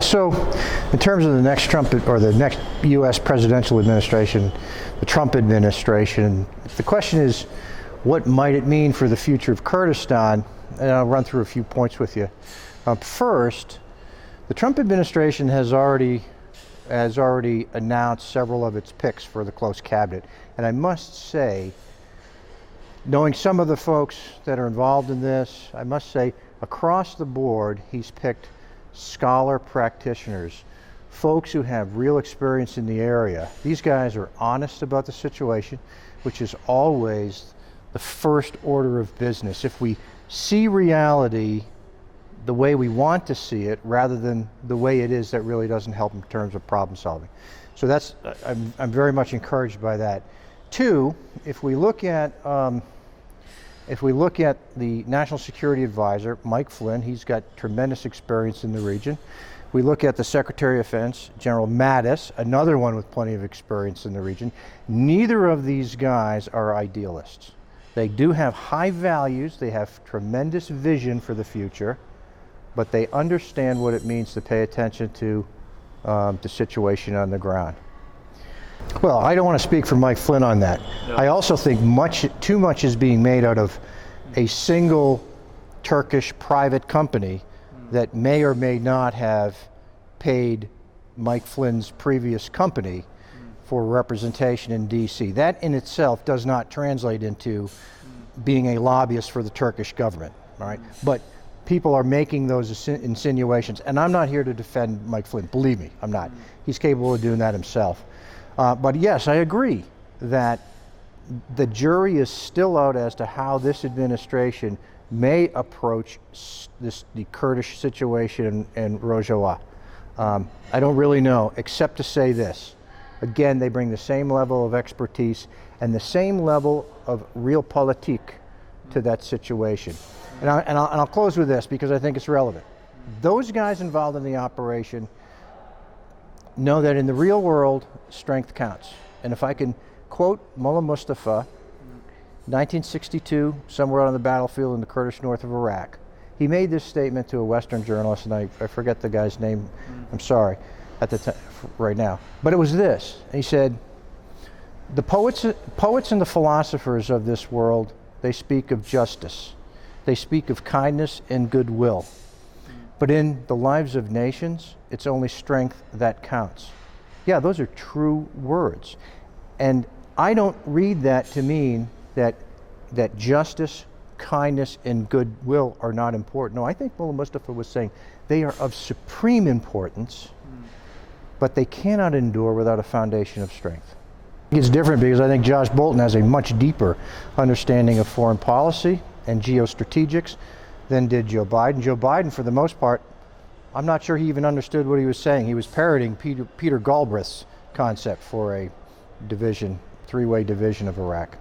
So, in terms of the next Trump or the next U.S. presidential administration, the Trump administration, the question is, what might it mean for the future of Kurdistan? And I'll run through a few points with you. First, the Trump administration has already announced several of its picks for the close cabinet, and I must say, knowing some of the folks that are involved in this, I must say, across the board, he's picked scholar practitioners, folks who have real experience in the area. These guys are honest about the situation, which is always the first order of business. If we see reality the way we want to see it, rather than the way it is, that really doesn't help in terms of problem solving. So that's, I'm very much encouraged by that. Two, if we look at the National Security Advisor, Mike Flynn, he's got tremendous experience in the region. We look at the Secretary of Defense, General Mattis, another one with plenty of experience in the region. Neither of these guys are idealists. They do have high values, they have tremendous vision for the future, but they understand what it means to pay attention to the situation on the ground. Well, I don't want to speak for Mike Flynn on that. No. I also think too much is being made out of a single Turkish private company that may or may not have paid Mike Flynn's previous company for representation in D.C. That in itself does not translate into being a lobbyist for the Turkish government, all right? But people are making those insinuations, and I'm not here to defend Mike Flynn, believe me, I'm not. He's capable of doing that himself. But yes, I agree that the jury is still out as to how this administration may approach the Kurdish situation in Rojava. I don't really know, except to say this. Again, they bring the same level of expertise and the same level of realpolitik to that situation. And I'll close with this because I think it's relevant. Those guys involved in the operation know that in the real world, strength counts. And if I can quote Mullah Mustafa, 1962, somewhere on the battlefield in the Kurdish north of Iraq, he made this statement to a Western journalist, and I forget the guy's name, I'm sorry, at the time, right now. But it was this. He said, the poets and the philosophers of this world, they speak of justice. They speak of kindness and goodwill. But in the lives of nations, it's only strength that counts. Yeah, those are true words. And I don't read that to mean that justice, kindness, and goodwill are not important. No, I think Mullah Mustafa was saying they are of supreme importance, but they cannot endure without a foundation of strength. It's different because I think Josh Bolten has a much deeper understanding of foreign policy and geostrategics than did Joe Biden. Joe Biden, for the most part, I'm not sure he even understood what he was saying. He was parroting Peter Galbraith's concept for a division, three-way division of Iraq.